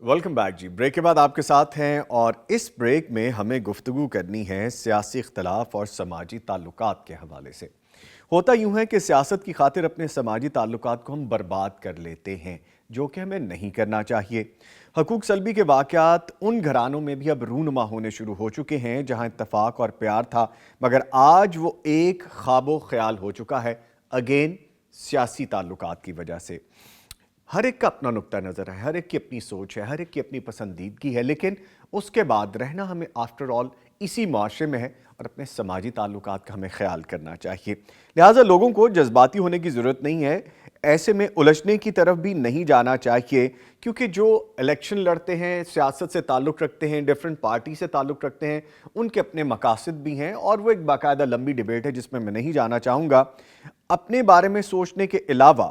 Welcome back جی. Break کے بعد آپ کے ساتھ ہیں اور اس بریک میں ہمیں گفتگو کرنی ہے سیاسی اختلاف اور سماجی تعلقات کے حوالے سے. ہوتا یوں ہے کہ سیاست کی خاطر اپنے سماجی تعلقات کو ہم برباد کر لیتے ہیں، جو کہ ہمیں نہیں کرنا چاہیے. حقوق سلبی کے واقعات ان گھرانوں میں بھی اب رونما ہونے شروع ہو چکے ہیں جہاں اتفاق اور پیار تھا، مگر آج وہ ایک خواب و خیال ہو چکا ہے، اگین سیاسی تعلقات کی وجہ سے. ہر ایک کا اپنا نقطہ نظر ہے، ہر ایک کی اپنی سوچ ہے، ہر ایک کی اپنی پسندیدگی ہے، لیکن اس کے بعد رہنا ہمیں آفٹر آل اسی معاشرے میں ہے اور اپنے سماجی تعلقات کا ہمیں خیال کرنا چاہیے. لہٰذا لوگوں کو جذباتی ہونے کی ضرورت نہیں ہے، ایسے میں الجھنے کی طرف بھی نہیں جانا چاہیے، کیونکہ جو الیکشن لڑتے ہیں، سیاست سے تعلق رکھتے ہیں، ڈیفرنٹ پارٹی سے تعلق رکھتے ہیں، ان کے اپنے مقاصد بھی ہیں اور وہ ایک باقاعدہ لمبی ڈیبیٹ ہے جس میں نہیں جانا چاہوں گا. اپنے بارے میں سوچنے کے علاوہ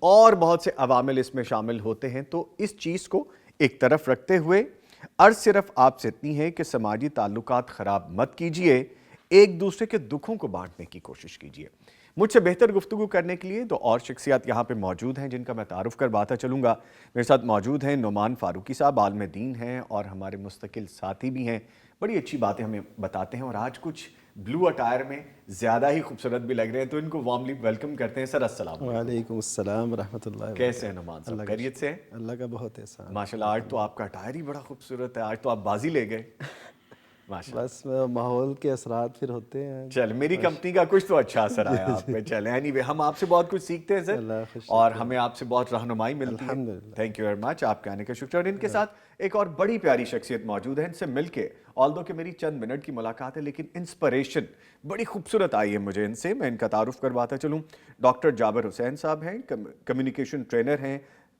اور بہت سے عوامل اس میں شامل ہوتے ہیں، تو اس چیز کو ایک طرف رکھتے ہوئے عرض صرف آپ سے اتنی ہے کہ سماجی تعلقات خراب مت کیجئے، ایک دوسرے کے دکھوں کو بانٹنے کی کوشش کیجئے. مجھ سے بہتر گفتگو کرنے کے لیے دو اور شخصیات یہاں پہ موجود ہیں جن کا میں تعارف کرواتا چلوں گا. میرے ساتھ موجود ہیں نعمان فاروقی صاحب، عالم دین ہیں اور ہمارے مستقل ساتھی بھی ہیں، بڑی اچھی باتیں ہمیں بتاتے ہیں اور آج کچھ بلو اٹائر میں زیادہ ہی خوبصورت بھی لگ رہے ہیں، تو ان کو وارملی ویلکم کرتے ہیں. سر السلام علیکم. وعلیکم السلام ورحمۃ اللہ وبرکاتہ. کیسے ہیں نعمان صاحب؟ خیریت سے ہیں؟ اللہ کا بہت احسان. ماشاءاللہ آج تو آپ کا اٹائر ہی بڑا خوبصورت ہے، آج تو آپ بازی لے گئے. ماشاءاللہ. بس ماحول کے اثرات پھر ہوتے ہیں. چل میری کمپنی کا کچھ تو اچھا اثر آیا آپ پہ. چلیں اینی وے ہم آپ سے بہت کچھ سیکھتے ہیں سر، اللہ خوش اور ہمیں آپ سے بہت رہنمائی ملتی ہے. الحمدللہ. تھینک یو ویری مچ، آپ کے آنے کا شکریہ. اور ان کے ساتھ ایک اور بڑی پیاری شخصیت موجود ہے، ان سے مل کے آلدو کہ میری چند منٹ کی ملاقات ہے لیکن انسپریشن بڑی خوبصورت آئی ہے مجھے ان سے. میں ان کا تعارف کرواتا چلوں. ڈاکٹر جابر حسین صاحب ہیں، کمیونیکیشن ٹرینر ہیں،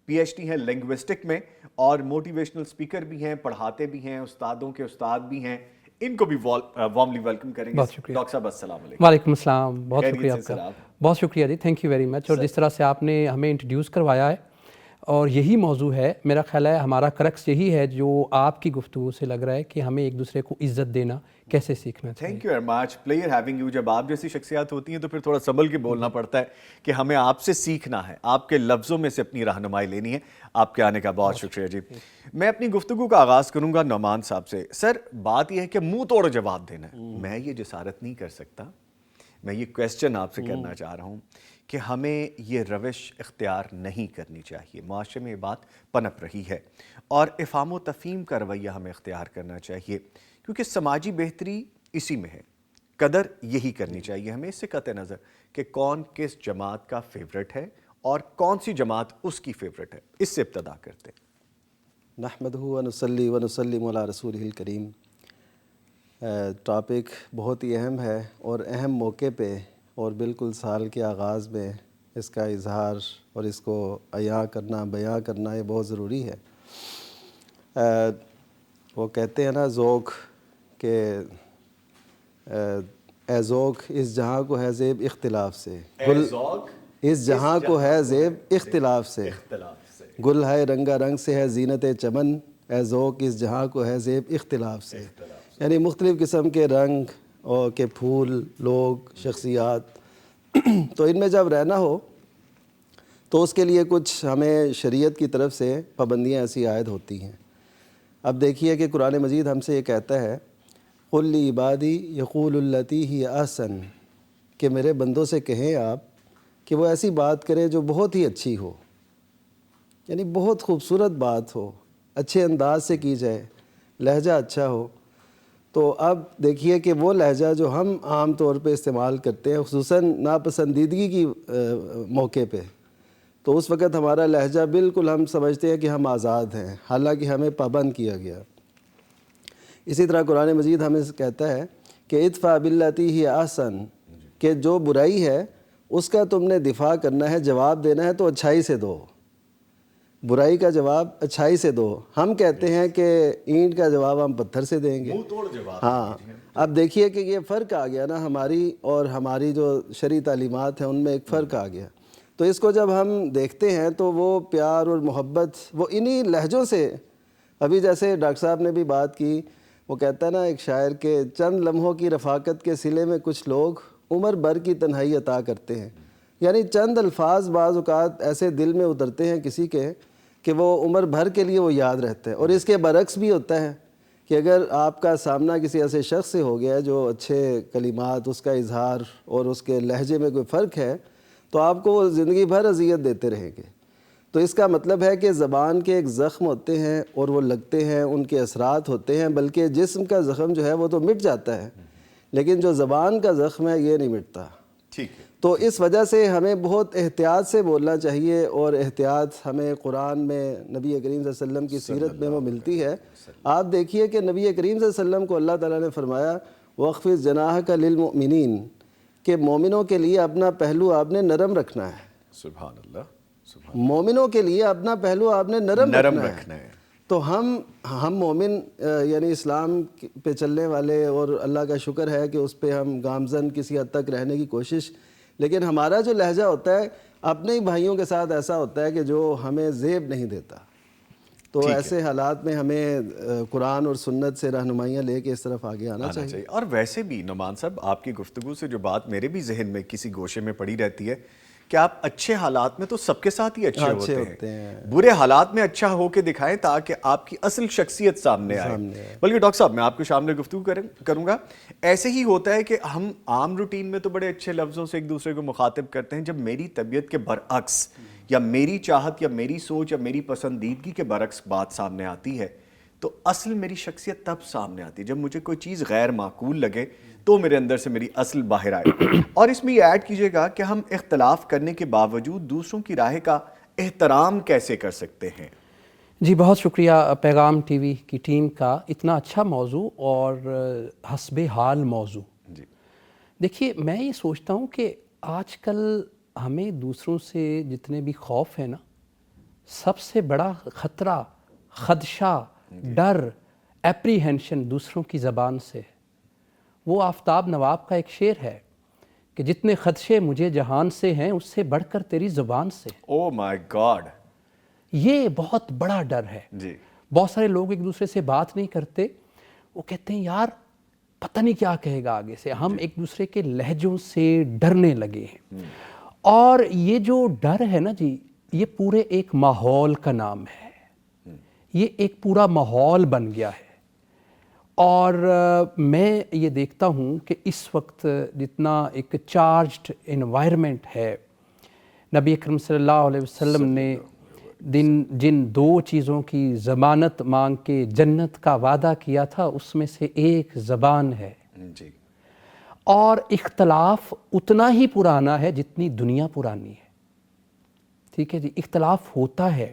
پی ایچ ڈی ہیں لنگوسٹک میں اور موٹیویشنل اسپیکر بھی ہیں، پڑھاتے بھی ہیں، استادوں کے استاد بھی ہیں. ان کو بھی وارملی ویلکم کریں گے. بہت شکریہ. ڈاکٹر صاحب السلام علیکم. وعلیکم السلام. بہت خیریت شکریہ سے آپ کا. سر آپ؟ بہت شکریہ جی، تھینک یو ویری مچ. اور جس طرح سے آپ نے ہمیں انٹروڈیوس کروایا ہے اور یہی موضوع ہے، میرا خیال ہے ہمارا کرکس یہی ہے جو آپ کی گفتگو سے لگ رہا ہے کہ ہمیں ایک دوسرے کو عزت دینا کیسے سیکھنا چاہیے. Thank you very much. Player having you. جب آپ جیسی شخصیات ہوتی ہیں تو پھر تھوڑا سنبھل کے بولنا پڑتا ہے کہ ہمیں آپ سے سیکھنا ہے، آپ کے لفظوں میں سے اپنی رہنمائی لینی ہے. آپ کے آنے کا بہت شکریہ جی. میں اپنی گفتگو کا آغاز کروں گا نعمان صاحب سے. سر بات یہ ہے کہ منہ توڑ جواب دینا ہے، میں یہ جسارت نہیں کر سکتا. میں یہ کویسچن آپ سے کرنا چاہ رہا ہوں کہ ہمیں یہ روش اختیار نہیں کرنی چاہیے. معاشرے میں یہ بات پنپ رہی ہے اور افہام و تفہیم کا رویہ ہمیں اختیار کرنا چاہیے، کیونکہ سماجی بہتری اسی میں ہے. قدر یہی کرنی چاہیے ہمیں، اس سے قطع نظر کہ کون کس جماعت کا فیورٹ ہے اور کون سی جماعت اس کی فیورٹ ہے. اس سے ابتدا کرتے ہیں. نحمدہ ونصلی ونسلم علی رسولہ الکریم. ٹاپک بہت ہی اہم ہے اور اہم موقع پہ اور بالکل سال کے آغاز میں اس کا اظہار اور اس کو عیاں کرنا، بیاں کرنا یہ بہت ضروری ہے. وہ کہتے ہیں نا ذوق کہ اے ذوق اس جہاں کو ہے زیب اختلاف سے، اے ذوق اس جہاں کو ہے زیب اختلاف سے، گل ہے رنگا رنگ سے ہے زینت چمن، اے ذوق اس جہاں کو ہے زیب اختلاف سے. یعنی مختلف قسم کے رنگ اور کے پھول، لوگ، شخصیات، تو ان میں جب رہنا ہو تو اس کے لیے کچھ ہمیں شریعت کی طرف سے پابندیاں ایسی عائد ہوتی ہیں. اب دیکھیے کہ قرآن مجید ہم سے یہ کہتا ہے قُلْ لِعِبَادِی یقول التی ہی احسن، کہ میرے بندوں سے کہیں آپ کہ وہ ایسی بات کریں جو بہت ہی اچھی ہو، یعنی بہت خوبصورت بات ہو، اچھے انداز سے کی جائے، لہجہ اچھا ہو. تو اب دیکھیے کہ وہ لہجہ جو ہم عام طور پہ استعمال کرتے ہیں خصوصاً ناپسندیدگی کی موقع پہ، تو اس وقت ہمارا لہجہ بالکل ہم سمجھتے ہیں کہ ہم آزاد ہیں، حالانکہ ہمیں پابند کیا گیا. اسی طرح قرآن مجید ہمیں کہتا ہے کہ ادفع باللتی ہی احسن، کہ جو برائی ہے اس کا تم نے دفاع کرنا ہے، جواب دینا ہے تو اچھائی سے دو. برائی کا جواب اچھائی سے دو. ہم کہتے ہیں کہ اینٹ کا جواب ہم پتھر سے دیں گے. ہاں اب دیکھیے کہ یہ فرق آ گیا نا ہماری اور ہماری جو شرعی تعلیمات ہیں ان میں ایک فرق آ گیا. تو اس کو جب ہم دیکھتے ہیں تو وہ پیار اور محبت وہ انہی لہجوں سے, ابھی جیسے ڈاکٹر صاحب نے بھی بات کی, وہ کہتا ہے نا ایک شاعر کے چند لمحوں کی رفاقت کے صلے میں کچھ لوگ عمر بھر کی تنہائی عطا کرتے ہیں. یعنی چند الفاظ بعض اوقات ایسے دل میں اترتے ہیں کسی کے کہ وہ عمر بھر کے لیے وہ یاد رہتے ہیں. اور اس کے برعکس بھی ہوتا ہے کہ اگر آپ کا سامنا کسی ایسے شخص سے ہو گیا ہے جو اچھے کلمات, اس کا اظہار اور اس کے لہجے میں کوئی فرق ہے, تو آپ کو وہ زندگی بھر اذیت دیتے رہیں گے. تو اس کا مطلب ہے کہ زبان کے ایک زخم ہوتے ہیں اور وہ لگتے ہیں, ان کے اثرات ہوتے ہیں, بلکہ جسم کا زخم جو ہے وہ تو مٹ جاتا ہے, لیکن جو زبان کا زخم ہے یہ نہیں مٹتا. ٹھیک ہے. تو اس وجہ سے ہمیں بہت احتیاط سے بولنا چاہیے, اور احتیاط ہمیں قرآن میں نبی کریم صلی اللہ علیہ وسلم کی سیرت میں وہ ملتی ہے. آپ دیکھیے کہ نبی کریم صلی اللہ علیہ وسلم کو اللہ تعالیٰ نے فرمایا وَاخْفِضْ جَنَاحَكَ لِلْمُؤْمِنِينَ, کہ مومنوں کے لیے اپنا پہلو آپ نے نرم رکھنا ہے. سبحان اللہ. مومنوں کے لیے اپنا پہلو آپ نے نرم رکھنا ہے. تو ہم مومن یعنی اسلام پہ چلنے والے, اور اللہ کا شکر ہے کہ اس پہ ہم گامزن کسی حد تک رہنے کی کوشش, لیکن ہمارا جو لہجہ ہوتا ہے اپنے ہی بھائیوں کے ساتھ ایسا ہوتا ہے کہ جو ہمیں زیب نہیں دیتا. تو ایسے حالات میں ہمیں قرآن اور سنت سے رہنمائیاں لے کے اس طرف آگے آنا چاہیے. اور ویسے بھی نعمان صاحب, آپ کی گفتگو سے جو بات میرے بھی ذہن میں کسی گوشے میں پڑی رہتی ہے کہ آپ اچھے حالات میں تو سب کے ساتھ ہی اچھے ہوتے ہیں, برے حالات میں اچھا ہو کے دکھائیں تاکہ آپ کی اصل شخصیت سامنے آئے. بلکہ ڈاکٹر صاحب میں آپ کو شامل گفتگو کروں گا, ایسے ہی ہوتا ہے کہ ہم عام روٹین میں تو بڑے اچھے لفظوں سے ایک دوسرے کو مخاطب کرتے ہیں, جب میری طبیعت کے برعکس یا میری چاہت یا میری سوچ یا میری پسندیدگی کے برعکس بات سامنے آتی ہے تو اصل میری شخصیت تب سامنے آتی ہے جب مجھے کوئی چیز غیر معقول لگے تو میرے اندر سے میری اصل باہر آئے. اور اس میں یہ ایڈ کیجئے گا کہ ہم اختلاف کرنے کے باوجود دوسروں کی رائے کا احترام کیسے کر سکتے ہیں. جی بہت شکریہ پیغام ٹی وی کی ٹیم کا, اتنا اچھا موضوع اور حسب حال موضوع. جی دیکھیے میں یہ سوچتا ہوں کہ آج کل ہمیں دوسروں سے جتنے بھی خوف ہے نا, سب سے بڑا خطرہ, خدشہ, ڈر, اپریہنشن دوسروں کی زبان سے. وہ آفتاب نواب کا ایک شعر ہے کہ جتنے خدشے مجھے جہان سے ہیں اس سے بڑھ کر تیری زبان سے. او مائی گاڈ. یہ بہت بڑا ڈر ہے. جی بہت سارے لوگ ایک دوسرے سے بات نہیں کرتے, وہ کہتے ہیں یار پتہ نہیں کیا کہے گا آگے سے. ہم ایک دوسرے کے لہجوں سے ڈرنے لگے ہیں. اور یہ جو ڈر ہے نا جی, یہ پورے ایک ماحول کا نام ہے. یہ ایک پورا ماحول بن گیا ہے. اور میں یہ دیکھتا ہوں کہ اس وقت جتنا ایک چارجڈ انوائرمنٹ ہے, نبی اکرم صلی اللہ علیہ وسلم نے جن دو چیزوں کی ضمانت مانگ کے جنت کا وعدہ کیا تھا اس میں سے ایک زبان ہے. جی اور اختلاف اتنا ہی پرانا ہے جتنی دنیا پرانی ہے. ٹھیک ہے جی, اختلاف ہوتا ہے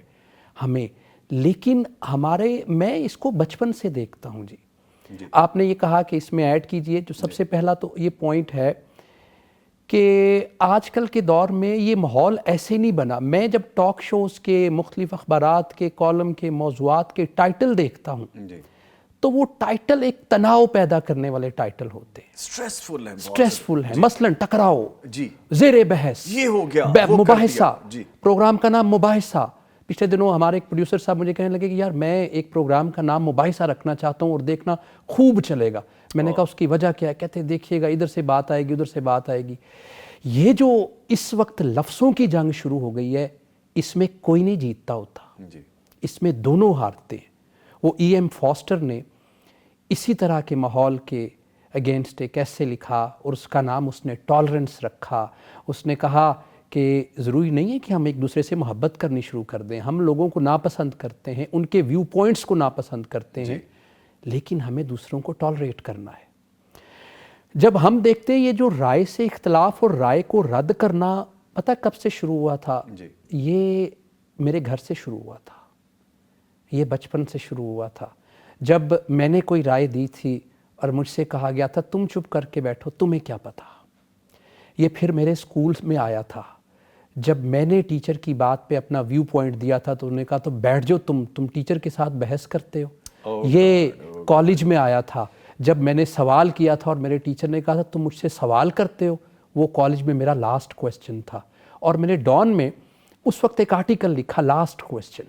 ہمیں, لیکن میں اس کو بچپن سے دیکھتا ہوں. جی آپ نے یہ کہا کہ اس میں ایڈ کیجئے, جو سب سے پہلا تو یہ پوائنٹ ہے کہ آج کل کے دور میں یہ ماحول ایسے نہیں بنا. میں جب ٹاک شوز کے, مختلف اخبارات کے کالم کے موضوعات کے ٹائٹل دیکھتا ہوں تو وہ ٹائٹل ایک تناؤ پیدا کرنے والے ٹائٹل ہوتے ہیں, سٹریسفل ہیں. مثلا ٹکراؤ, زیر بحث, یہ ہو گیا, مباحثہ. پروگرام کا نام مباحثہ. پچھلے دنوں ہمارے ایک پروڈیوسر صاحب مجھے کہنے لگے کہ یار میں ایک پروگرام کا نام مباحثہ رکھنا چاہتا ہوں اور دیکھنا خوب چلے گا. میں نے کہا اس کی وجہ کیا ہے؟ کہتے ہیں دیکھیے گا ادھر سے بات آئے گی, ادھر سے بات آئے گی. یہ جو اس وقت لفظوں کی جنگ شروع ہو گئی ہے, اس میں کوئی نہیں جیتتا ہوتا, اس میں دونوں ہارتے ہیں. وہ ای ایم فاسٹر نے اسی طرح کے ماحول کے اگینسٹ ایک ایسے لکھا اور اس کا نام اس نے ٹالرنس رکھا. اس نے کہا کہ ضروری نہیں ہے کہ ہم ایک دوسرے سے محبت کرنی شروع کر دیں. ہم لوگوں کو ناپسند کرتے ہیں, ان کے ویو پوائنٹس کو ناپسند کرتے ہیں, لیکن ہمیں دوسروں کو ٹالریٹ کرنا ہے. جب ہم دیکھتے ہیں یہ جو رائے سے اختلاف اور رائے کو رد کرنا, پتہ کب سے شروع ہوا تھا؟ یہ میرے گھر سے شروع ہوا تھا, یہ بچپن سے شروع ہوا تھا. جب میں نے کوئی رائے دی تھی اور مجھ سے کہا گیا تھا تم چپ کر کے بیٹھو, تمہیں کیا پتہ. یہ پھر میرے اسکول میں آیا تھا جب میں نے ٹیچر کی بات پہ اپنا ویو پوائنٹ دیا تھا تو انہوں نے کہا تو بیٹھ جاؤ تم ٹیچر کے ساتھ بحث کرتے ہو. یہ کالج میں آیا تھا. جب میں نے سوال کیا تھا اور میرے ٹیچر نے کہا تھا تم مجھ سے سوال کرتے ہو, وہ کالج میں میرا لاسٹ کویسچن تھا. اور میں نے ڈان میں اس وقت ایک آرٹیکل لکھا لاسٹ کویسچن,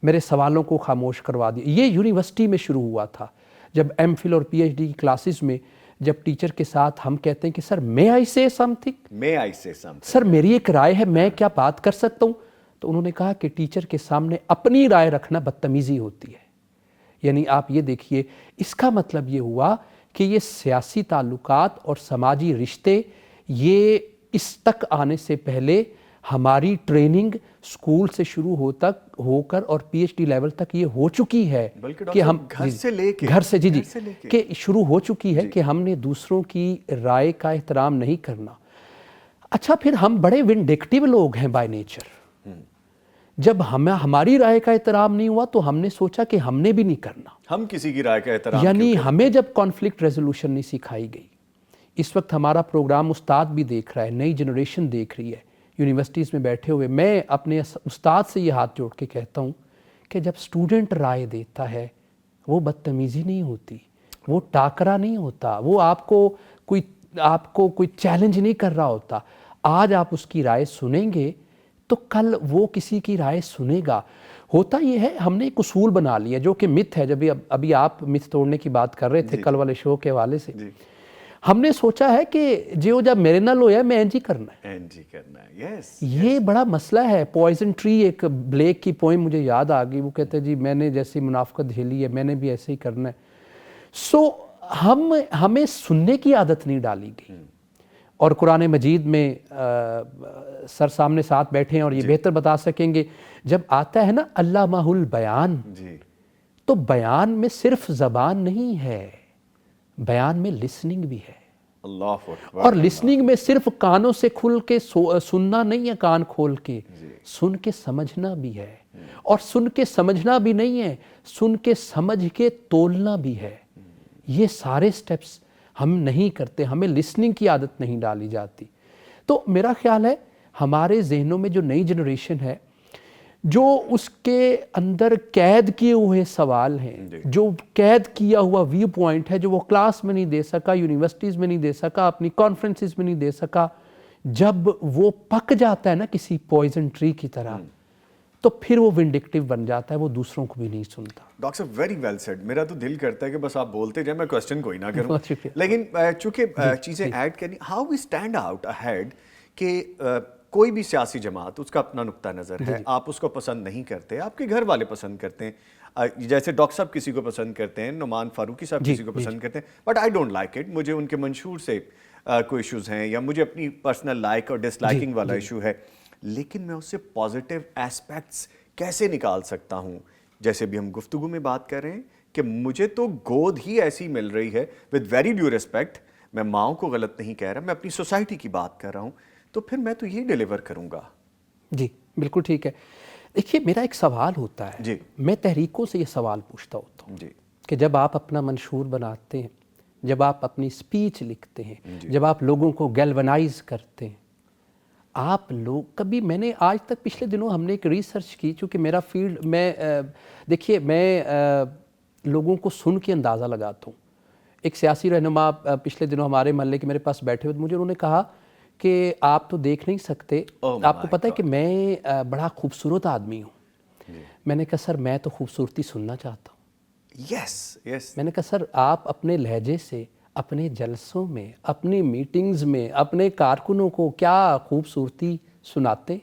میرے سوالوں کو خاموش کروا دیا. یہ یونیورسٹی میں شروع ہوا تھا, جب ایم فل اور پی ایچ ڈی کی کلاسز میں جب ٹیچر کے ساتھ ہم کہتے ہیں کہ سر may I say something, سر میری ایک رائے ہے, میں کیا بات کر سکتا ہوں, تو انہوں نے کہا کہ ٹیچر کے سامنے اپنی رائے رکھنا بدتمیزی ہوتی ہے. یعنی آپ یہ دیکھیے, اس کا مطلب یہ ہوا کہ یہ سیاسی تعلقات اور سماجی رشتے یہ اس تک آنے سے پہلے ہماری ٹریننگ سکول سے شروع ہو کر اور پی ایچ ڈی لیول تک یہ ہو چکی ہے کہ ہم گھر سے کہ شروع ہو چکی ہے کہ ہم نے دوسروں کی رائے کا احترام نہیں کرنا. اچھا, پھر ہم بڑے ونڈکٹیو لوگ ہیں بائی نیچر. جب ہماری رائے کا احترام نہیں ہوا تو ہم نے سوچا کہ ہم نے بھی نہیں کرنا. ہم کسی کی رائے کا احترام, یعنی ہمیں جب کانفلکٹ ریزولوشن نہیں سکھائی گئی. اس وقت ہمارا پروگرام استاد بھی دیکھ رہا ہے, نئی جنریشن دیکھ رہی ہے, یونیورسٹیز میں بیٹھے ہوئے. میں اپنے استاد سے یہ ہاتھ جوڑ کے کہتا ہوں کہ جب اسٹوڈنٹ رائے دیتا ہے وہ بدتمیزی نہیں ہوتی, وہ ٹاکرا نہیں ہوتا, وہ آپ کو کوئی چیلنج نہیں کر رہا ہوتا. آج آپ اس کی رائے سنیں گے تو کل وہ کسی کی رائے سنے گا. ہوتا یہ ہے, ہم نے ایک اصول بنا لیا جو کہ مت ہے. جب ابھی آپ مت توڑنے کی بات کر رہے تھے کل والے شو کے حوالے سے, ہم نے سوچا ہے کہ جو جب میرے نال ہویا میں اینج ہی کرنا ہے. یہ بڑا مسئلہ ہے. پوائزن ٹری, ایک بلیک کی پوئم مجھے یاد آ گئی, وہ کہتے ہیں جی میں نے جیسی منافقت جھیلی ہے میں نے بھی ایسے ہی کرنا ہے. سو ہمیں سننے کی عادت نہیں ڈالی گئی. اور قرآن مجید میں سر سامنے ساتھ بیٹھے ہیں اور یہ بہتر بتا سکیں گے, جب آتا ہے نا علامہ البیان, تو بیان میں صرف زبان نہیں ہے, بیان میں لسننگ بھی ہے. اور لسننگ میں صرف کانوں سے کھل کے سننا نہیں ہے, کان کھول کے سن کے سمجھنا بھی ہے. اور سن کے سمجھنا بھی نہیں ہے, سن کے سمجھ کے تولنا بھی ہے. یہ سارے سٹیپس ہم نہیں کرتے, ہمیں لسننگ کی عادت نہیں ڈالی جاتی. تو میرا خیال ہے ہمارے ذہنوں میں جو نئی جنریشن ہے, جو اس کے اندر قید کیے ہوئے سوال ہیں, جو قید کیا ہوا ویو پوائنٹ ہے, جو وہ کلاس میں نہیں دے سکا, یونیورسٹیز میں نہیں دے سکا, اپنی کانفرنسز میں نہیں دے سکا, جب وہ پک جاتا ہے نا کسی پوائزن ٹری کی طرح, تو پھر وہ ونڈکٹیو بن جاتا ہے, وہ دوسروں کو بھی نہیں سنتا. ڈاکٹر صاحب ویری ویل سیڈ. میرا تو دل کرتا ہے کہ بس آپ بولتے جائیں, میں کوسچن کوئی نہ کروں, لیکن چونکہ چیزیں ایڈ کرنی, how we stand out ahead کہ کوئی بھی سیاسی جماعت, اس کا اپنا نقطہ نظر ہے, آپ اس کو پسند نہیں کرتے, آپ کے گھر والے پسند کرتے ہیں, جیسے ڈاکٹر صاحب کسی کو پسند کرتے ہیں, نعمان فاروقی صاحب کسی کو پسند کرتے ہیں, but I don't like it, مجھے ان کے منشور سے کوئی ایشوز ہیں, یا مجھے اپنی پرسنل لائک اور ڈس لائکنگ والا ایشو ہے, لیکن میں اس سے پازیٹیو ایسپیکٹس کیسے نکال سکتا ہوں. جیسے بھی ہم گفتگو میں بات کر رہے ہیں کہ مجھے تو گود ہی ایسی مل رہی ہے, ود ویری ڈیو ریسپیکٹ, میں ماؤں کو غلط نہیں کہہ رہا, میں اپنی سوسائٹی کی بات کر رہا ہوں, تو پھر میں تو یہ ڈیلیور کروں گا. جی بالکل ٹھیک ہے. دیکھیے میرا ایک سوال ہوتا ہے, میں تحریکوں سے یہ سوال پوچھتا ہوتا ہوں کہ جب آپ اپنا منشور بناتے ہیں, جب آپ اپنی سپیچ لکھتے ہیں, جب آپ لوگوں کو گیلونائز کرتے ہیں, آپ لوگ کبھی, میں نے آج تک پچھلے دنوں ہم نے ایک ریسرچ کی, چونکہ میرا فیلڈ, میں دیکھیے میں لوگوں کو سن کے اندازہ لگاتا ہوں. ایک سیاسی رہنما پچھلے دنوں ہمارے محلے کے میرے پاس بیٹھے ہوئے, مجھے انہوں نے کہا کہ آپ تو دیکھ نہیں سکتے, آپ کو پتہ ہے کہ میں بڑا خوبصورت آدمی ہوں. میں نے کہا سر میں تو خوبصورتی سننا چاہتا ہوں. یس. میں نے کہا سر آپ اپنے لہجے سے اپنے جلسوں میں, اپنی میٹنگز میں, اپنے کارکنوں کو کیا خوبصورتی سناتے؟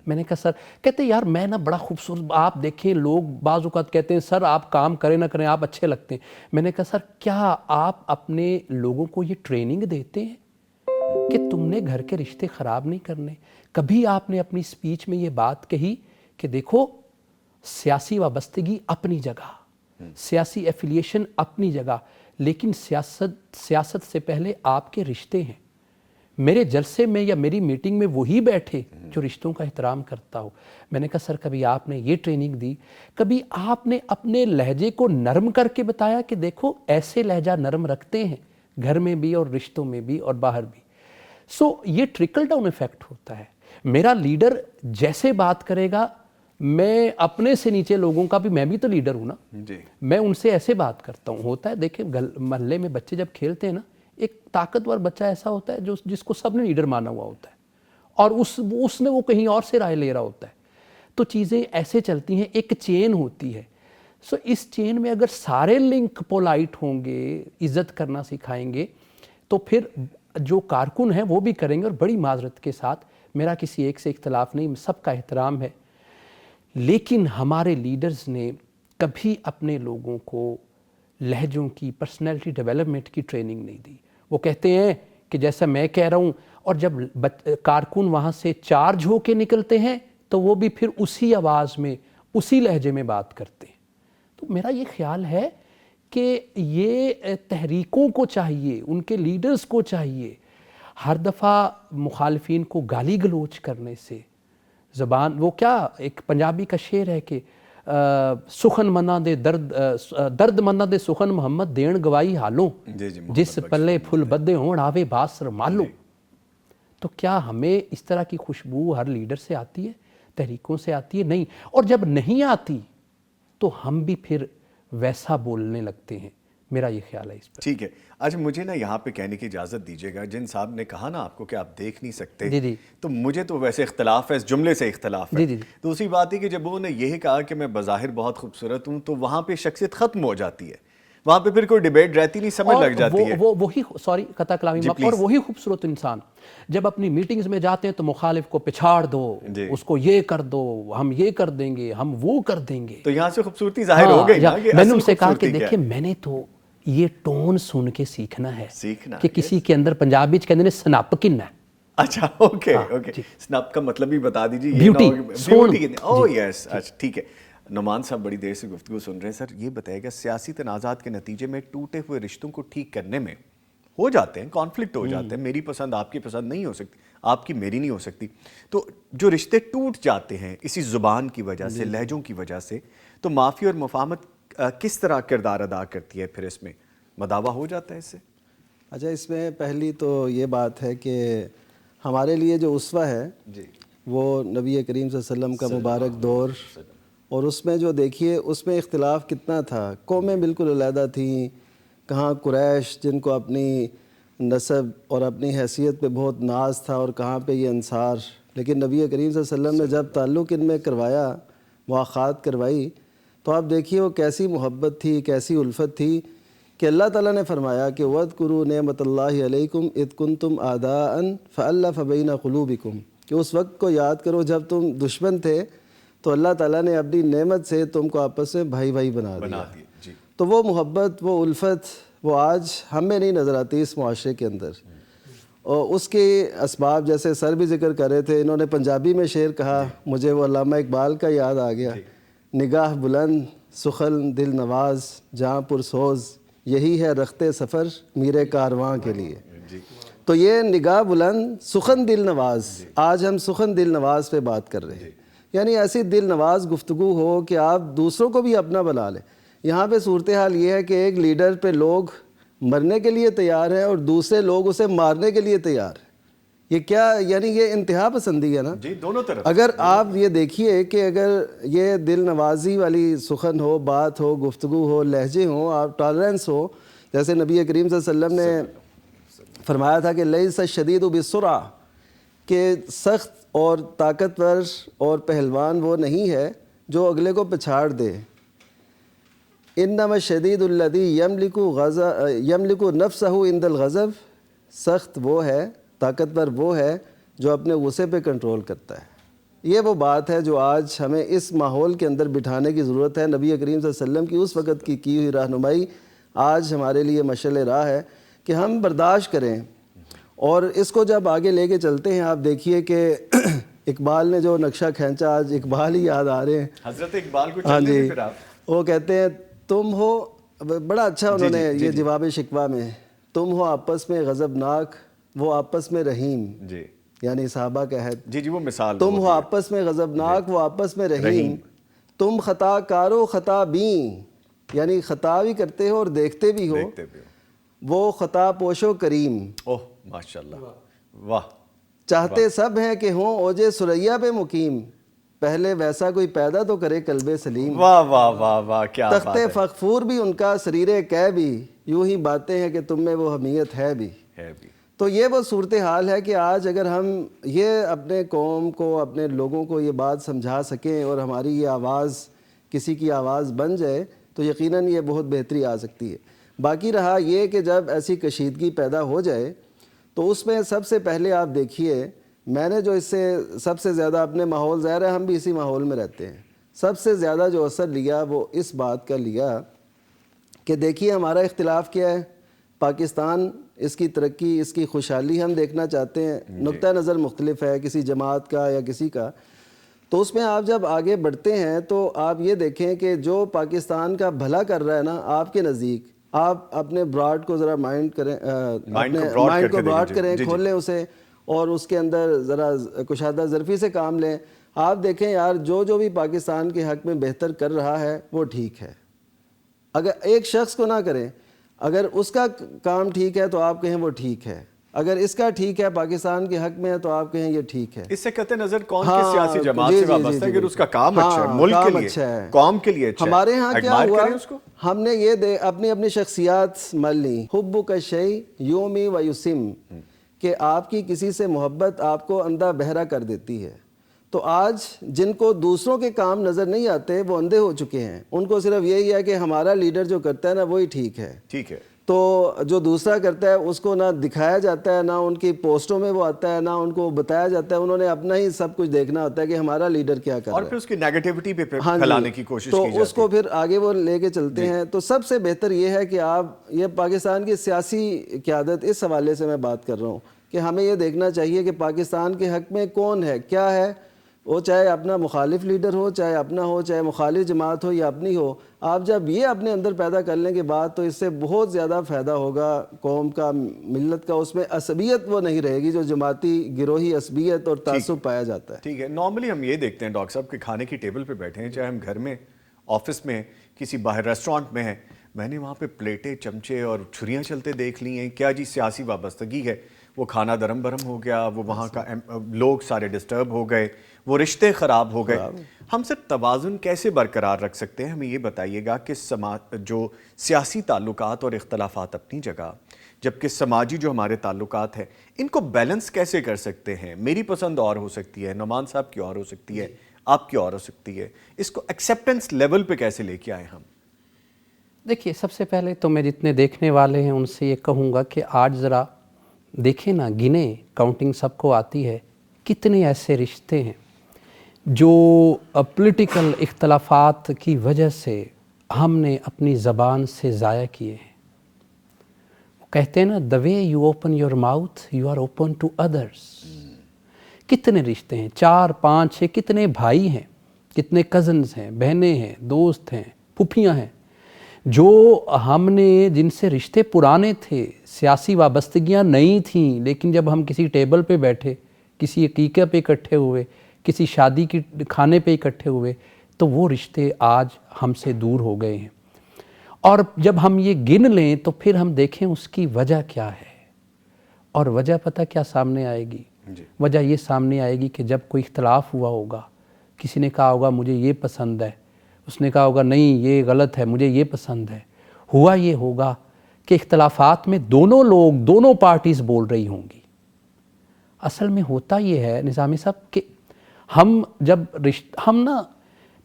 میں نے کہا سر, کہتے یار میں نا بڑا خوبصورت, آپ دیکھیں لوگ بعض اوقات کہتے ہیں سر آپ کام کریں نہ کریں آپ اچھے لگتے ہیں. میں نے کہا سر کیا آپ اپنے لوگوں کو یہ ٹریننگ دیتے ہیں کہ تم نے گھر کے رشتے خراب نہیں کرنے؟ کبھی آپ نے اپنی سپیچ میں یہ بات کہی کہ دیکھو سیاسی وابستگی اپنی جگہ, سیاسی ایفیلیشن اپنی جگہ, لیکن سیاست سے پہلے آپ کے رشتے ہیں. میرے جلسے میں یا میری میٹنگ میں وہی بیٹھے جو رشتوں کا احترام کرتا ہو. میں نے کہا سر کبھی آپ نے یہ ٹریننگ دی, کبھی آپ نے اپنے لہجے کو نرم کر کے بتایا کہ دیکھو ایسے لہجہ نرم رکھتے ہیں گھر میں بھی اور رشتوں میں بھی اور باہر بھی. سو یہ ٹرکل ڈاؤن ایفیکٹ ہوتا ہے. میرا لیڈر جیسے بات کرے گا، میں اپنے سے نیچے لوگوں کا بھی، میں بھی تو لیڈر ہوں نا، جی میں ان سے ایسے بات کرتا ہوں. ہوتا ہے دیکھیں محلے میں بچے جب کھیلتے ہیں نا، ایک طاقتور بچہ ایسا ہوتا ہے جس کو سب نے لیڈر مانا ہوا ہوتا ہے، اور اس نے وہ کہیں اور سے رائے لے رہا ہوتا ہے. تو چیزیں ایسے چلتی ہیں، ایک چین ہوتی ہے. سو اس چین میں اگر سارے لنک پولائٹ ہوں گے، عزت کرنا سکھائیں گے، تو پھر جو کارکن ہیں وہ بھی کریں گے. اور بڑی معذرت کے ساتھ، میرا کسی ایک سے اختلاف نہیں، سب کا احترام ہے، لیکن ہمارے لیڈرز نے کبھی اپنے لوگوں کو لہجوں کی، پرسنالٹی ڈیولپمنٹ کی ٹریننگ نہیں دی. وہ کہتے ہیں کہ جیسا میں کہہ رہا ہوں، اور جب کارکن وہاں سے چارج ہو کے نکلتے ہیں تو وہ بھی پھر اسی آواز میں، اسی لہجے میں بات کرتے ہیں. تو میرا یہ خیال ہے کہ یہ تحریکوں کو چاہیے، ان کے لیڈرز کو چاہیے، ہر دفعہ مخالفین کو گالی گلوچ کرنے سے زبان، وہ کیا ایک پنجابی کا شعر ہے کہ سخن منا دے درد منا دے سخن محمد دین گوائی حالوں، جس پلے پھل بدے ہون آوے باسر مالوں. تو کیا ہمیں اس طرح کی خوشبو ہر لیڈر سے آتی ہے، تحریکوں سے آتی ہے؟ نہیں. اور جب نہیں آتی تو ہم بھی پھر ویسا بولنے لگتے ہیں. میرا یہ خیال ہے اس پر. ٹھیک ہے. اچھا مجھے نا یہاں پہ کہنے کی اجازت دیجیے گا، جن صاحب نے کہا نا آپ کو کہ آپ دیکھ نہیں سکتے، جی جی تو مجھے تو ویسے اختلاف ہے، اس جملے سے اختلاف ہے. جی جی. دوسری بات ہے کہ جب انہوں نے یہی کہا کہ میں بظاہر بہت خوبصورت ہوں، تو وہاں پہ شخصیت ختم ہو جاتی ہے، وہاں پہ پھر کوئی ڈیبیٹ رہتی نہیں، سمجھ لگ جاتی ہے. وہی سوری قطع کلامی معاف، اور وہی خوبصورت انسان جب اپنی میٹنگز میں جاتے ہیں تو مخالف کو پچھاڑ دو، اس کو یہ کر دو، ہم یہ کر دیں گے، ہم وہ کر دیں گے. تو یہاں سے خوبصورتی ظاہر ہو گئی نا کہ میں نے ان اصل سے کہا کہ خوبصورتی کیا ہے. دیکھیں میں نے تو یہ ٹون سن کے سیکھنا ہے سیکھنا کہ کسی کے اندر پنجابی کہتے ہیں سنپ کن ہے. اچھا اوکے اوکے، سنپ کا مطلب بھی بتا دیجیے. Beauty, beauty. Oh yes. اچھا ٹھیک ہے. نعمان صاحب بڑی دیر سے گفتگو سن رہے ہیں. سر یہ بتائے گا، سیاسی تنازعات کے نتیجے میں ٹوٹے ہوئے رشتوں کو ٹھیک کرنے میں ہو جاتے ہیں، کانفلکٹ ہو جاتے ہیں، میری پسند آپ کی پسند نہیں ہو سکتی، آپ کی میری نہیں ہو سکتی، تو جو رشتے ٹوٹ جاتے ہیں اسی زبان کی وجہ سے، لہجوں کی وجہ سے، تو معافی اور مفاہمت کس طرح کردار ادا کرتی ہے؟ پھر اس میں مداوع ہو جاتا ہے اس سے؟ اچھا، اس میں پہلی تو یہ بات ہے کہ ہمارے لیے جو اسوہ ہے وہ نبی کریم صلی اللہ علیہ وسلم کا مبارک دور، اور اس میں جو دیکھیے اس میں اختلاف کتنا تھا. قومیں بالکل علیحدہ تھیں. کہاں قریش جن کو اپنی نسب اور اپنی حیثیت پہ بہت ناز تھا، اور کہاں پہ یہ انصار. لیکن نبی کریم صلی اللہ علیہ وسلم نے جب تعلق ان میں کروایا، مواخات کروائی، تو آپ دیکھیے وہ کیسی محبت تھی، کیسی الفت تھی کہ اللہ تعالیٰ نے فرمایا کہ وَاذْكُرُوا نِعْمَتَ اللَّهِ عَلَيْكُمْ إِذْ كُنْتُمْ أَعْدَاءً فَأَلَّفَ بَيْنَ قُلُوبِكُمْ، کہ اس وقت کو یاد کرو جب تم دشمن تھے تو اللہ تعالیٰ نے اپنی نعمت سے تم کو آپس میں بھائی بھائی بنا دیا. تو وہ محبت، وہ الفت، وہ آج ہمیں نہیں نظر آتی اس معاشرے کے اندر. اور اس کے اسباب جیسے سر بھی ذکر کر رہے تھے، انہوں نے پنجابی میں شعر کہا، مجھے وہ علامہ اقبال کا یاد آ گیا، نگاہ بلند سخن دل نواز جہاں پرسوز، یہی ہے رخت سفر میرے کارواں کے لیے. تو یہ نگاہ بلند سخن دل نواز، آج ہم سخن دل نواز پہ بات کر رہے ہیں. یعنی ایسی دل نواز گفتگو ہو کہ آپ دوسروں کو بھی اپنا بنا لیں. یہاں پہ صورتحال یہ ہے کہ ایک لیڈر پہ لوگ مرنے کے لیے تیار ہیں اور دوسرے لوگ اسے مارنے کے لیے تیار ہیں. یہ کیا، یعنی یہ انتہا پسندی ہے نا. جی دونوں طرف. اگر آپ یہ دیکھیے کہ اگر یہ دل نوازی والی سخن ہو، بات ہو، گفتگو ہو، لہجے ہوں، آپ ٹالرنس ہو، جیسے نبی کریم صلی اللہ علیہ وسلم نے فرمایا تھا کہ لیس الشدید بالسرعہ، کہ سخت اور طاقتور اور پہلوان وہ نہیں ہے جو اگلے کو پچھاڑ دے. انما الشدید الذی یملک نفسہ عند الغضب، سخت وہ ہے، طاقتور وہ ہے جو اپنے غصے پہ کنٹرول کرتا ہے. یہ وہ بات ہے جو آج ہمیں اس ماحول کے اندر بٹھانے کی ضرورت ہے. نبی کریم صلی اللہ علیہ وسلم کی اس وقت کی ہوئی رہنمائی آج ہمارے لیے مشعل راہ ہے کہ ہم برداشت کریں اور اس کو جب آگے لے کے چلتے ہیں. آپ دیکھیے کہ اقبال نے جو نقشہ کھینچا، آج اقبال ہی یاد آ رہے ہیں. حضرت اقبال کو چلنے دیں پھر آپ. وہ کہتے ہیں تم ہو، بڑا اچھا انہوں نے یہ جواب شکوہ میں، تم ہو آپس میں غضبناک وہ آپس میں رحیم. جی یعنی صحابہ کا ہے. جی وہ مثال. تم ہو آپس میں غضبناک وہ آپس میں رحیم، تم خطا کارو خطا بین، یعنی خطا بھی کرتے ہو اور دیکھتے بھی ہو، وہ خطا پوشو کریم. اوہ ماشاء اللہ، واہ. چاہتے سب ہیں کہ ہوں اوجے سریا پہ مقیم، پہلے ویسا کوئی پیدا تو کرے قلب سلیم۔ واہ واہ واہ واہ، کیا بات تخت ہے، فغفور بھی ان کا سریر کہ بھی، یوں ہی باتیں ہیں کہ تم میں وہ حمیت ہے بھی۔ ہے بھی۔ تو یہ وہ صورتحال ہے کہ آج اگر ہم یہ اپنے قوم کو، اپنے لوگوں کو یہ بات سمجھا سکیں اور ہماری یہ آواز کسی کی آواز بن جائے تو یقیناً یہ بہت بہتری آ سکتی ہے۔ باقی رہا یہ کہ جب ایسی کشیدگی پیدا ہو جائے تو اس میں سب سے پہلے آپ دیکھیے، میں نے جو اس سے سب سے زیادہ اپنے ماحول، ظاہر ہے ہم بھی اسی ماحول میں رہتے ہیں، سب سے زیادہ جو اثر لیا وہ اس بات کا لیا کہ دیکھیے ہمارا اختلاف کیا ہے، پاکستان، اس کی ترقی، اس کی خوشحالی ہم دیکھنا چاہتے ہیں، نقطہ نظر مختلف ہے کسی جماعت کا یا کسی کا، تو اس میں آپ جب آگے بڑھتے ہیں تو آپ یہ دیکھیں کہ جو پاکستان کا بھلا کر رہا ہے نا آپ کے نزدیک، آپ اپنے براڈ کو ذرا مائنڈ کریں، اپنے مائنڈ کو براڈ کریں، کھولیں اسے، اور اس کے اندر ذرا کشادہ ظرفی سے کام لیں، آپ دیکھیں یار جو بھی پاکستان کے حق میں بہتر کر رہا ہے وہ ٹھیک ہے۔ اگر ایک شخص کو نہ کریں، اگر اس کا کام ٹھیک ہے تو آپ کہیں وہ ٹھیک ہے، اگر اس کا ٹھیک ہے پاکستان کے حق میں ہے تو آپ کہیں یہ ٹھیک ہے۔ اس سے قطع نظر کون کی سیاسی جماعت سے وابستہ ہے، اگر اس کا کام اچھا ہے، ہاں، ملک کے کام لیے، اچھا ہے، قوم کے لیے اچھا ہے، ہمارے ہاں کیا ایڈمائر ہوا، کریں اس کو۔ ہم نے یہ اپنی شخصیات مل لی، حبک الشیء یومی و یسم، کہ آپ کی کسی سے محبت آپ کو اندھا بہرا کر دیتی ہے۔ تو آج جن کو دوسروں کے کام نظر نہیں آتے وہ اندھے ہو چکے ہیں، ان کو صرف یہی ہے کہ ہمارا لیڈر جو کرتا ہے نا وہی ٹھیک ہے، ٹھیک ہے، تو جو دوسرا کرتا ہے اس کو نہ دکھایا جاتا ہے، نہ ان کی پوسٹوں میں وہ آتا ہے، نہ ان کو بتایا جاتا ہے، انہوں نے اپنا ہی سب کچھ دیکھنا ہوتا ہے کہ ہمارا لیڈر کیا کر رہا اور ہے، پھر اس کی نیگیٹیوٹی پہ ہاں جی، پھیلانے کی کوشش تو کی جاتی ہے۔ اس کو پھر آگے وہ لے کے چلتے ہیں۔ تو سب سے بہتر یہ ہے کہ آپ، یہ پاکستان کی سیاسی قیادت، اس حوالے سے میں بات کر رہا ہوں کہ ہمیں یہ دیکھنا چاہیے کہ پاکستان کے حق میں کون ہے، کیا ہے، وہ چاہے اپنا مخالف لیڈر ہو، چاہے اپنا ہو، چاہے مخالف جماعت ہو یا اپنی ہو، آپ جب یہ اپنے اندر پیدا کر لیں گے بات، تو اس سے بہت زیادہ فائدہ ہوگا قوم کا، ملت کا، اس میں عصبیت وہ نہیں رہے گی جو جماعتی گروہی عصبیت اور تعصب پایا جاتا ہے۔ ٹھیک ہے، نارملی ہم یہ دیکھتے ہیں ڈاکٹر صاحب کہ کھانے کی ٹیبل پہ بیٹھے ہیں، چاہے ہم گھر میں، آفس میں، کسی باہر ریسٹورانٹ میں ہیں، میں نے وہاں پہ پلیٹیں، چمچے اور چھریاں چلتے دیکھ لی ہیں، کیا جی سیاسی وابستگی ہے، وہ کھانا درم برم ہو گیا، وہ وہاں کا لوگ سارے ڈسٹرب ہو گئے، وہ رشتے خراب ہو گئے۔ ہم صرف توازن کیسے برقرار رکھ سکتے ہیں؟ ہمیں یہ بتائیے گا کہ جو سیاسی تعلقات اور اختلافات اپنی جگہ، جبکہ سماجی جو ہمارے تعلقات ہیں، ان کو بیلنس کیسے کر سکتے ہیں؟ میری پسند اور ہو سکتی ہے، نعمان صاحب کی اور ہو سکتی ہے، آپ کی اور ہو سکتی ہے، اس کو ایکسیپٹنس لیول پہ کیسے لے کے آئیں ہم؟ دیکھیے، سب سے پہلے تو میں جتنے دیکھنے والے ہیں ان سے یہ کہوں گا کہ آج ذرا دیکھیں نا، گنیں، کاؤنٹنگ سب کو آتی ہے، کتنے ایسے رشتے ہیں جو پولیٹیکل اختلافات کی وجہ سے ہم نے اپنی زبان سے ضائع کیے ہیں۔ کہتے ہیں نا، the way you open your mouth you are open to others۔ کتنے رشتے ہیں، 4 5 6، کتنے بھائی ہیں، کتنے کزنز ہیں، بہنیں ہیں، دوست ہیں، پھوپھیاں ہیں، جو ہم نے، جن سے رشتے پرانے تھے، سیاسی وابستگیاں نہیں تھیں، لیکن جب ہم کسی ٹیبل پہ بیٹھے، کسی عقیقے پہ اکٹھے ہوئے، کسی شادی کی کھانے پہ اکٹھے ہوئے، تو وہ رشتے آج ہم سے دور ہو گئے ہیں۔ اور جب ہم یہ گن لیں تو پھر ہم دیکھیں اس کی وجہ کیا ہے، اور وجہ پتہ کیا سامنے آئے گی؟ وجہ یہ سامنے آئے گی کہ جب کوئی اختلاف ہوا ہوگا، کسی نے کہا ہوگا مجھے یہ پسند ہے، اس نے کہا ہوگا نہیں یہ غلط ہے، مجھے یہ پسند ہے، ہوا یہ ہوگا کہ اختلافات میں دونوں لوگ، دونوں پارٹیز بول رہی ہوں گی۔ اصل میں ہوتا یہ ہے نظامی صاحب کہ ہم نا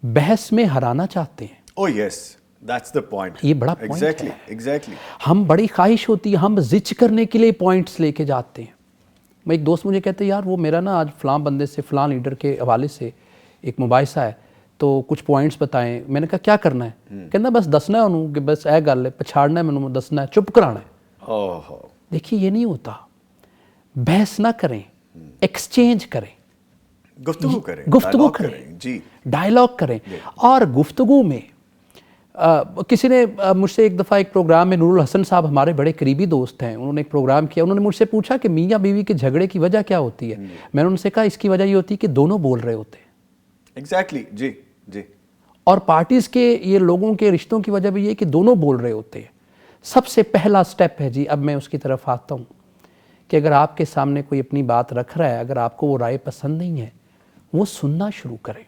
بحث میں ہرانا چاہتے ہیں۔ Oh yes, that's the point. یہ بڑا پوائنٹ ہے۔ Exactly. ہم بڑی خواہش ہوتی ہے، ہم زچ کرنے کے لیے پوائنٹس لے کے جاتے ہیں۔ میں ایک دوست مجھے کہتے ہیں یار وہ میرا نا آج فلاں بندے سے، فلاں لیڈر کے حوالے سے ایک مباحثہ ہے، تو کچھ پوائنٹس بتائیں۔ میں نے کہا کیا کرنا ہے؟ کہنا بس دسنا ہے انہوں کہ بس اے گل ہے، پچھاڑنا ہے، میں دسنا ہے، چپ کرانا ہے۔ دیکھیے یہ نہیں ہوتا، بحث نہ کریں، ایکسچینج کریں، گفتگو کریں، گفتگو dialogue کریں، جی، ڈائلاگ کریں۔ اور گفتگو میں کسی نے مجھ سے ایک دفعہ ایک پروگرام میں، نور الحسن صاحب ہمارے بڑے قریبی دوست ہیں، انہوں نے ایک پروگرام کیا، انہوں نے مجھ سے پوچھا کہ میاں بیوی کے جھگڑے کی وجہ کیا ہوتی ہے؟ میں نے ان سے کہا اس کی وجہ یہ ہوتی ہے کہ دونوں بول رہے ہوتے ہیں۔ ایگزیکٹلی، جی جی۔ اور پارٹیز کے، یہ لوگوں کے رشتوں کی وجہ بھی یہ کہ دونوں بول رہے ہوتے ہیں۔ سب سے پہلا سٹیپ ہے جی، اب میں اس کی طرف آتا ہوں کہ اگر آپ کے سامنے کوئی اپنی بات رکھ رہا ہے, اگر آپ کو وہ رائے پسند نہیں ہے, وہ سننا شروع کریں.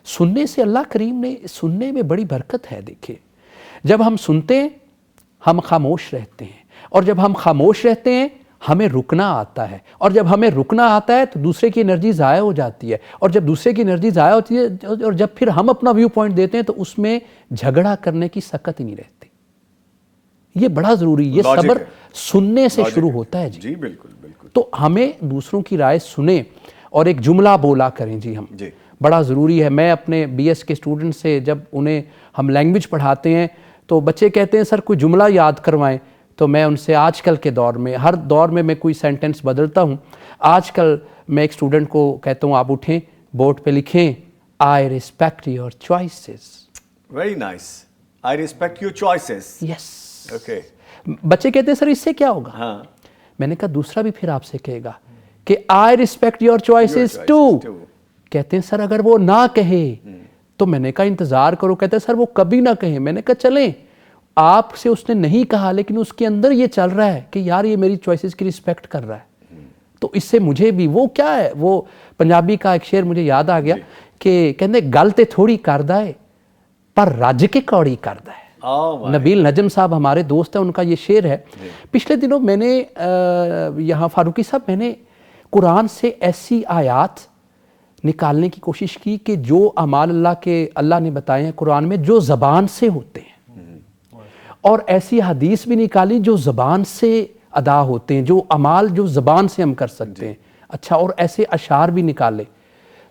سننے سے اللہ کریم نے, سننے میں بڑی برکت ہے. دیکھیں, جب ہم سنتے ہیں ہم خاموش رہتے ہیں, اور جب ہم خاموش رہتے ہیں ہمیں رکنا آتا ہے, اور جب ہمیں رکنا آتا ہے تو دوسرے کی انرجی ضائع ہو جاتی ہے, اور جب دوسرے کی انرجی ضائع ہوتی ہے اور جب پھر ہم اپنا ویو پوائنٹ دیتے ہیں تو اس میں جھگڑا کرنے کی سکت ہی نہیں رہتی. یہ بڑا ضروری, یہ Logic صبر ہے. سننے سے Logic شروع ہے. ہوتا ہے. جی بالکل بالکل. تو ہمیں دوسروں کی رائے سنیں اور ایک جملہ بولا کریں. جی ہم جی. بڑا ضروری ہے. میں اپنے بی ایس کے اسٹوڈنٹ سے جب انہیں ہم لینگویج پڑھاتے ہیں تو بچے کہتے ہیں سر کوئی جملہ یاد کروائیں, تو میں ان سے آج کل کے دور میں, ہر دور میں کوئی سینٹنس بدلتا ہوں. آج کل میں ایک اسٹوڈنٹ کو کہتا ہوں آپ اٹھیں, بورڈ پہ لکھیں آئی respect your choices. Very nice. I respect your choices. Yes. Okay. بچے کہتے ہیں سر اس سے کیا ہوگا؟ ہاں. میں نے کہا دوسرا بھی پھر آپ سے کہے گا کہ I respect your choices too. کہتے ہیں سر اگر وہ نہ کہے تو میں نے کہا انتظار کرو. کہتے ہیں سر وہ کبھی نہ کہے. میں نے کہا چلیں, آپ سے اس نے نہیں کہا لیکن اس کے اندر یہ چل رہا ہے کہ یار یہ میری چوائسیز کی رسپیکٹ کر رہا ہے, تو اس سے مجھے بھی وہ کیا ہے, وہ پنجابی کا ایک شعر مجھے یاد آ گیا کہ کہتے گل تے تھوڑی کردا ہے پر رج کے کوڑی کردا ہے. نبیل نجم صاحب ہمارے دوست ہیں, ان کا یہ شعر ہے. پچھلے دنوں میں نے یہاں فاروقی صاحب میں نے قرآن سے ایسی آیات نکالنے کی کوشش کی کہ جو اعمال اللہ نے بتائے ہیں قرآن میں جو زبان سے ہوتے ہیں, اور ایسی حدیث بھی نکالی جو زبان سے ادا ہوتے ہیں, جو اعمال جو زبان سے ہم کر سکتے ہیں. اچھا, اور ایسے اشعار بھی نکالے.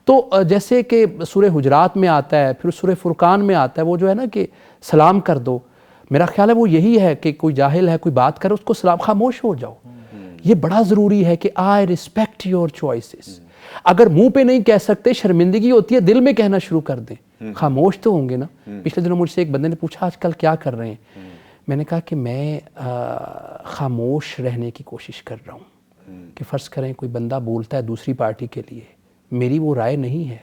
تو جیسے کہ سورہ حجرات میں آتا ہے, پھر سورہ فرقان میں آتا ہے وہ جو ہے نا کہ سلام کر دو. میرا خیال ہے وہ یہی ہے کہ کوئی جاہل ہے, کوئی بات کرے اس کو سلام, خاموش ہو جاؤ. یہ بڑا ضروری ہے کہ آئی ریسپیکٹ یور چوائسیز. اگر منہ پہ نہیں کہہ سکتے, شرمندگی ہوتی ہے, دل میں کہنا شروع کر دیں. خاموش تو ہوں گے نا. پچھلے دنوں مجھ سے ایک بندے نے پوچھا آج کل کیا کر رہے ہیں. میں نے کہا کہ میں خاموش رہنے کی کوشش کر رہا ہوں کہ فرض کریں کوئی بندہ بولتا ہے دوسری پارٹی کے لیے, میری وہ رائے نہیں ہے,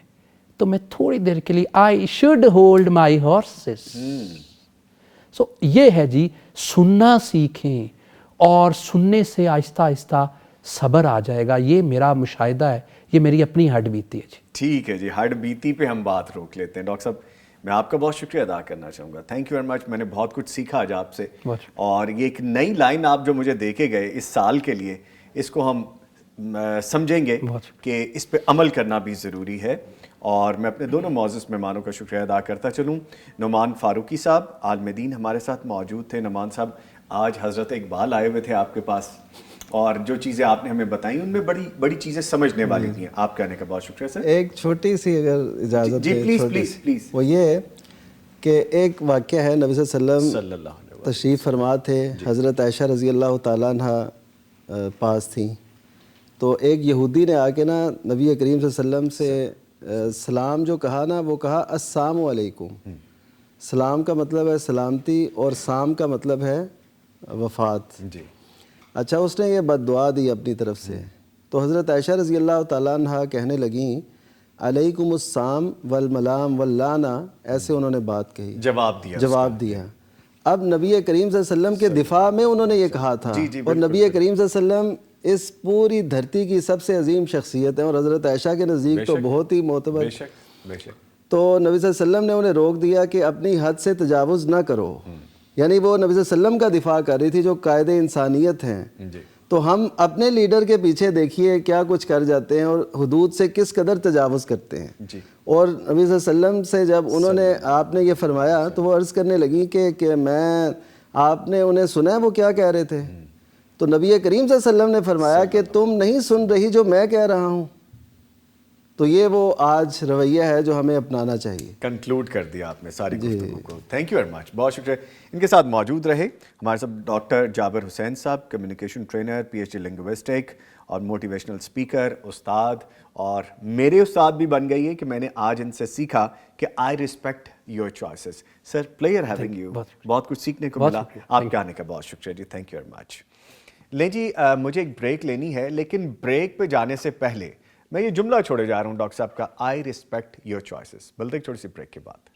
تو میں تھوڑی دیر کے لیے I should hold my horses. So یہ ہے جی, سننا سیکھیں اور سننے سے آہستہ آہستہ صبر آ جائے گا. یہ میرا مشاہدہ ہے, یہ میری اپنی ہڈ بیتی ہے. جی ٹھیک ہے جی, ہڈ بیتی پہ ہم بات روک لیتے ہیں. ڈاکٹر صاحب میں آپ کا بہت شکریہ ادا کرنا چاہوں گا. Thank you very much. میں نے بہت کچھ سیکھا آج آپ سے, اور یہ ایک نئی لائن آپ جو مجھے دے کے گئے اس سال کے لیے, اس کو ہم سمجھیں گے کہ اس پہ عمل کرنا بھی ضروری ہے. اور میں اپنے دونوں معزز مہمانوں کا شکریہ ادا کرتا چلوں. نعمان فاروقی صاحب عالم دین ہمارے ساتھ موجود تھے. نعمان صاحب آج حضرت اقبال آئے ہوئے تھے آپ کے پاس, اور جو چیزیں آپ نے ہمیں بتائیں ان میں بڑی بڑی چیزیں سمجھنے والی تھیں. آپ کہنے کا بہت شکریہ سر. ایک چھوٹی سی اگر اجازت جی پلیز پلیز پلیز. وہ یہ ہے کہ ایک واقعہ ہے, نبی صلی اللہ علیہ وسلم تشریف فرما تھے, حضرت عائشہ رضی اللہ تعالیٰ عنہ پاس تھیں. تو ایک یہودی نے آ کے نا نبی کریم صلی اللہ علیہ وسلم سے سلام جو کہا نا, وہ کہا السلام علیکم. سلام کا مطلب ہے سلامتی, اور سام کا مطلب ہے وفات. جی. اچھا, اس نے یہ بد دعا دی اپنی طرف سے. تو حضرت عائشہ رضی اللہ تعالیٰ عنہ کہنے لگیں علیکم السلام والملام واللعنہ, ایسے انہوں نے بات کہی, جواب دیا. اب نبی کریم صلی اللہ علیہ وسلم کے دفاع میں انہوں نے یہ کہا تھا, اور نبی کریم صلی اللہ علیہ وسلم اس پوری دھرتی کی سب سے عظیم شخصیت ہیں, اور حضرت عائشہ کے نزدیک تو بہت ہی معتبر. تو نبی صلی اللہ علیہ وسلم نے انہیں روک دیا کہ اپنی حد سے تجاوز نہ کرو. یعنی وہ نبی صلی اللہ علیہ وسلم کا دفاع کر رہی تھی جو قائد انسانیت ہیں. تو ہم اپنے لیڈر کے پیچھے دیکھیے کیا کچھ کر جاتے ہیں اور حدود سے کس قدر تجاوز کرتے ہیں. اور نبی صلی اللہ علیہ وسلم سے جب انہوں نے آپ نے یہ فرمایا تو وہ عرض کرنے لگی کہ میں آپ نے انہیں سنا ہے وہ کیا کہہ رہے تھے. تو نبی کریم صلی اللہ علیہ وسلم نے فرمایا کہ تم نہیں سن رہی جو میں کہہ رہا ہوں. تو یہ وہ آج رویہ ہے جو ہمیں اپنانا چاہیے. کنکلوڈ کر دیا آپ نے ساری گفتگو کو. تھینک یو ویری مچ, بہت شکریہ. ان کے ساتھ موجود رہے ہمارے ساتھ doctor Jabir Hussain sahab, communication trainer, P H D linguistic اور موٹیویشنل اسپیکر, استاد, اور میرے استاد بھی بن گئی ہے کہ میں نے آج ان سے سیکھا کہ I respect your choices. Sir player having you, بہت کچھ سیکھنے کو ملا. آپ کے آنے کا بہت شکریہ جی. Thank you very much. لیں جی, مجھے ایک بریک لینی ہے, لیکن بریک پہ جانے سے پہلے میں یہ جملہ چھوڑے جا رہا ہوں ڈاکٹر صاحب کا, آئی ریسپیکٹ یور چوائسیز. بلتے ایک چھوٹی سی بریک کے بعد.